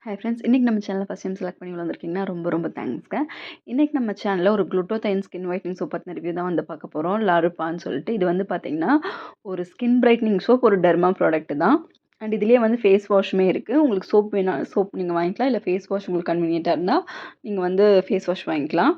Hi friends. இன்றைக்கி நம்ம சேனலை ஃபஸ்ட் டைம் செலக்ட் பண்ணி வந்திருக்கீங்கன்னா ரொம்ப தேங்க்ஸ்ங்க. இன்றைக்கி நம்ம சேனலில் ஒரு குளுட்டோதைன் ஸ்கின் ஒயிட்னிங் சோப் பற்றின ரிவ்யூ தான் வந்து பார்க்க போகிறோம். லாருப்பான்னு சொல்லிட்டு இது வந்து பார்த்திங்கன்னா ஒரு ஸ்கின் பிரைட்னிங் சோப், ஒரு டெர்மா ப்ராடக்ட் தான். அண்ட் இதுலேயே வந்து ஃபேஸ் வாஷுமே இருக்குது. உங்களுக்கு சோப் வேணா சோப் நீங்கள் வாங்கிக்கலாம், இல்லை ஃபேஸ் வாஷ் உங்களுக்கு கன்வீனியண்ட்டாக இருந்தால் நீங்கள் வந்து ஃபேஸ் வாஷ் வாங்கிக்கலாம்.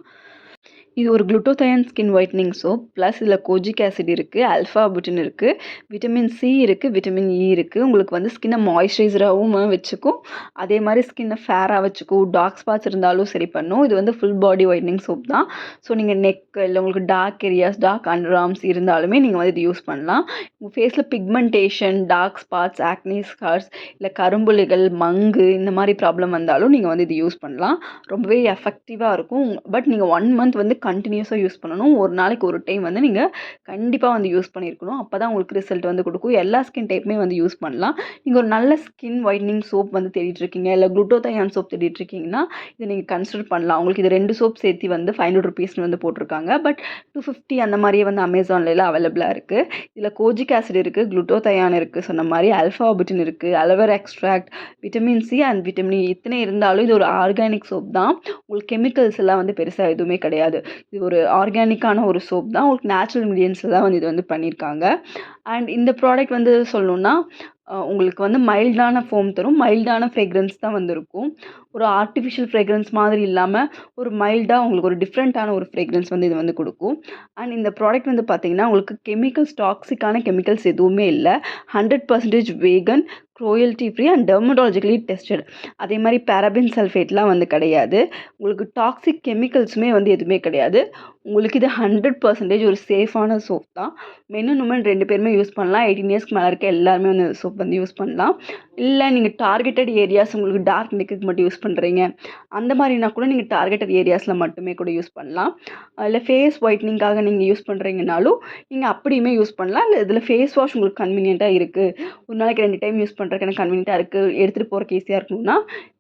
இது ஒரு குளுட்டோதைன் ஸ்கின் ஒயிட்னிங் சோப். ப்ளஸ் இதில் கோஜிக் ஆசிட் இருக்குது, ஆல்ஃபா புட்டின் இருக்குது, விட்டமின் சி இருக்குது, விட்டமின் இ இருக்குது. உங்களுக்கு வந்து ஸ்கின்னை மாய்ஸ்சரைசராகவும் வச்சுக்கும், அதே மாதிரி ஸ்கின்னை ஃபேராக வச்சுக்கும். டார்க் ஸ்பாட்ஸ் இருந்தாலும் சரி பண்ணும். இது வந்து ஃபுல் பாடி ஒயிட்னிங் சோப் தான். ஸோ நீங்கள் நெக் இல்லை உங்களுக்கு dark areas, dark under arms இருந்தாலுமே நீங்கள் வந்து இது யூஸ் பண்ணலாம். உங்கள் ஃபேஸில் pigmentation, dark spots, acne scars, இல்லை கரும்புள்ளிகள், மங்கு இந்த மாதிரி ப்ராப்ளம் வந்தாலும் நீங்கள் வந்து இது யூஸ் பண்ணலாம். ரொம்பவே எஃபெக்டிவாக இருக்கும். பட் நீங்கள் 1 மந்த் வந்து கண்டினியூஸாக யூஸ் பண்ணணும். ஒரு நாளைக்கு ஒரு டைம் வந்து நீங்கள் கண்டிப்பாக வந்து யூஸ் பண்ணியிருக்கணும். அப்போ தான் உங்களுக்கு ரிசல்ட் வந்து கொடுக்கும். எல்லா ஸ்கின் டைப்புமே வந்து யூஸ் பண்ணலாம். நீங்கள் ஒரு நல்ல ஸ்கின் ஒயிட்னிங் சோப் வந்து தேடிட்டுருக்கீங்க, இல்லை குளுட்டோதைன் சோப் தேடிட்டுருக்கீங்கன்னா இதை நீங்கள் கன்சிடர் பண்ணலாம். உங்களுக்கு இது 2 சோப் சேர்த்து வந்து 500 ருபீஸ்னு வந்து போட்டிருக்காங்க. பட் 250 அந்த மாதிரியே வந்து அமேசான்லாம் அவைலபிளாக இருக்குது. இதில் கோஜிக் ஆசிட் இருக்குது, குளுட்டோதைன் இருக்குது, சொன்ன மாதிரி ஆல்ஃபா புட்டின் இருக்குது, aloe vera extract, vitamin C and vitamin E இத்தனை இருந்தாலும் இது ஒரு ஆர்கானிக் சோப் தான். உங்களுக்கு கெமிக்கல்ஸ் எல்லாம் வந்து பெருசாக எதுவுமே கிடையாது. இது ஒரு ஆர்கானிக்கான ஒரு சோப் தான். உங்களுக்கு நேச்சுரல் இன்க்ரீடியன்ஸில் தான் வந்து இது வந்து பண்ணியிருக்காங்க. அண்ட் இந்த ப்ராடக்ட் வந்து சொல்லணுன்னா உங்களுக்கு வந்து மைல்டான ஃபோம் தரும். மைல்டான ஃப்ரேக்ரன்ஸ் தான் வந்து இருக்கும். ஒரு ஆர்டிஃபிஷியல் ஃப்ரேக்ரன்ஸ் மாதிரி இல்லாமல் ஒரு மைல்டாக உங்களுக்கு ஒரு டிஃப்ரெண்ட்டான ஒரு ஃப்ரேக்ரன்ஸ் வந்து இது வந்து கொடுக்கும். அண்ட் இந்த ப்ராடக்ட் வந்து பார்த்திங்கன்னா உங்களுக்கு கெமிக்கல்ஸ், டாக்ஸிக்கான கெமிக்கல்ஸ் எதுவுமே இல்லை. 100% வேகன், க்ரோயல்ட்டி ஃப்ரீ அண்ட் டெர்மடாலஜிக்கலி டெஸ்டட். அதே மாதிரி பேராபின் சல்ஃபேட்லாம் வந்து கிடையாது. உங்களுக்கு டாக்ஸிக் கெமிக்கல்ஸுமே வந்து எதுவுமே கிடையாது. உங்களுக்கு இது 100% ஒரு சேஃபான சோப் தான். மென் அண்ட் உமன் 2 பேருமே யூஸ் பண்ணலாம். 18 இயர்ஸ்க்கு மேலே இருக்க எல்லாருமே வந்து சோப் வந்து யூஸ் பண்ணலாம். இல்லை நீங்கள் டார்கெட்டட் ஏரியாஸ், உங்களுக்கு டார்க் நெக்குக்கு மட்டும் யூஸ் பண்ணுறீங்க அந்த மாதிரினா கூட நீங்கள் டார்கெட்டட் ஏரியாஸில் மட்டுமே கூட யூஸ் பண்ணலாம். இல்லை ஃபேஸ் ஒயிட்னிங்காக நீங்கள் யூஸ் பண்ணுறீங்கனாலும் நீங்கள் அப்படியுமே யூஸ் பண்ணலாம். இல்லை இதில் ஃபேஸ் வாஷ் உங்களுக்கு கன்வீனியண்ட்டாக இருக்குது, ஒரு நாளைக்கு 2 டைம் யூஸ் பண்ணுறதுக்கு எனக்கு கன்வீனியண்ட்டாக இருக்குது, எடுத்துகிட்டு போகிறக்கு ஈஸியாக இருக்கணும்னா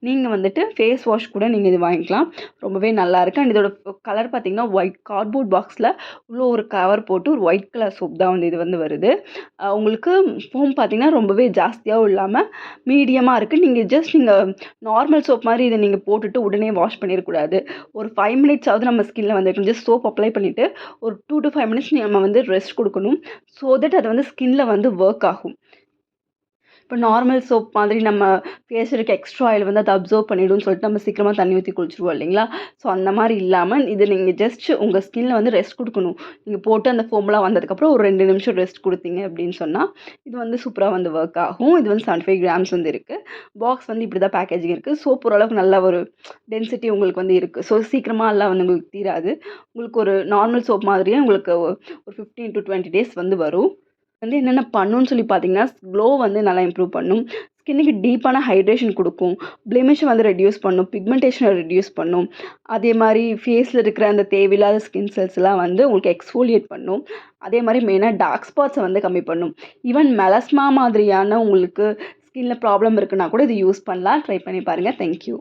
நீங்கள் வந்துட்டு ஃபேஸ் வாஷ் கூட நீங்கள் இது வாங்கிக்கலாம். ரொம்பவே நல்லாயிருக்கு. அண்ட் இதோட கலர் பார்த்திங்கன்னா ஒயிட் கார்ட்போர்ட் பாக்ஸில் உள்ள ஒரு கவர் போட்டு ஒரு ஒயிட் கலர் சோப் தான் வந்து இது வந்து வருது. உங்களுக்கு ஃபோம் பார்த்திங்கன்னா ரொம்பவே ஜாஸ்தியாகவும் இல்லாமல் மீடியமாக இருக்குது. நீங்கள் நார்மல் சோப் மாதிரி இதை நீங்கள் போட்டுட்டு உடனே வாஷ் பண்ணிடக்கூடாது. ஒரு 5 மினிட்ஸாவது நம்ம ஸ்கின்னில் வந்து ஜஸ்ட் சோப் அப்ளை பண்ணிவிட்டு ஒரு 2 to 5 மினிட்ஸ் நம்ம வந்து ரெஸ்ட் கொடுக்கணும். ஸோ தட் அது வந்து ஸ்கின்னில் வந்து ஒர்க் ஆகும். இப்போ நார்மல் சோப் மாதிரி நம்ம ஃபேஸ் இருக்க எக்ஸ்ட்ரா ஆயில் வந்து அதை அப்சர்வ் பண்ணிவிடும்னு சொல்லிட்டு நம்ம சீக்கிரமாக தண்ணி ஊற்றி குளிச்சுருவோம் இல்லைங்களா? ஸோ அந்த மாதிரி இல்லாமல் இது நீங்கள் ஜஸ்ட் உங்கள் ஸ்கின்னில் வந்து ரெஸ்ட் கொடுக்கணும். நீங்கள் போட்டு அந்த ஃபோம்லாம் வந்ததுக்கப்புறம் ஒரு 2 நிமிஷம் ரெஸ்ட் கொடுத்தீங்க அப்படின்னு சொன்னால் இது வந்து சூப்பராக வந்து ஒர்க் ஆகும். இது வந்து 75 கிராம்ஸ் வந்து இருக்குது. பாக்ஸ் வந்து இப்படி தான் பேக்கேஜிங் இருக்குது. சோப் ஓரளவுக்கு நல்ல ஒரு டென்சிட்டி உங்களுக்கு வந்து இருக்குது. ஸோ சீக்கிரமாக எல்லாம் வந்து உங்களுக்கு தீராது. உங்களுக்கு ஒரு நார்மல் சோப் மாதிரியே உங்களுக்கு ஒரு 15 to 20 டேஸ் வந்து வரும். வந்து என்னென்ன பண்ணுன்னு சொல்லி பார்த்தீங்கன்னா, க்ளோ வந்து நல்லா இம்ப்ரூவ் பண்ணும். ஸ்கின்னுக்கு டீப்பான ஹைட்ரேஷன் கொடுக்கும். பிளெமிஷை வந்து ரெடியூஸ் பண்ணும். பிக்மெண்டேஷனை ரெடியூஸ் பண்ணும். அதே மாதிரி ஃபேஸில் இருக்கிற அந்த தேவையில்லாத ஸ்கின் செல்ஸ்லாம் வந்து உங்களுக்கு எக்ஸ்ஃபோலியேட் பண்ணும். அதே மாதிரி மெயினாக டார்க் ஸ்பாட்ஸை வந்து கம்மி பண்ணும். ஈவன் மெலஸ்மா மாதிரியான உங்களுக்கு ஸ்கின்னில் ப்ராப்ளம் இருக்குன்னா கூட இது யூஸ் பண்ணலாம். ட்ரை பண்ணி பாருங்கள். தேங்க்யூ.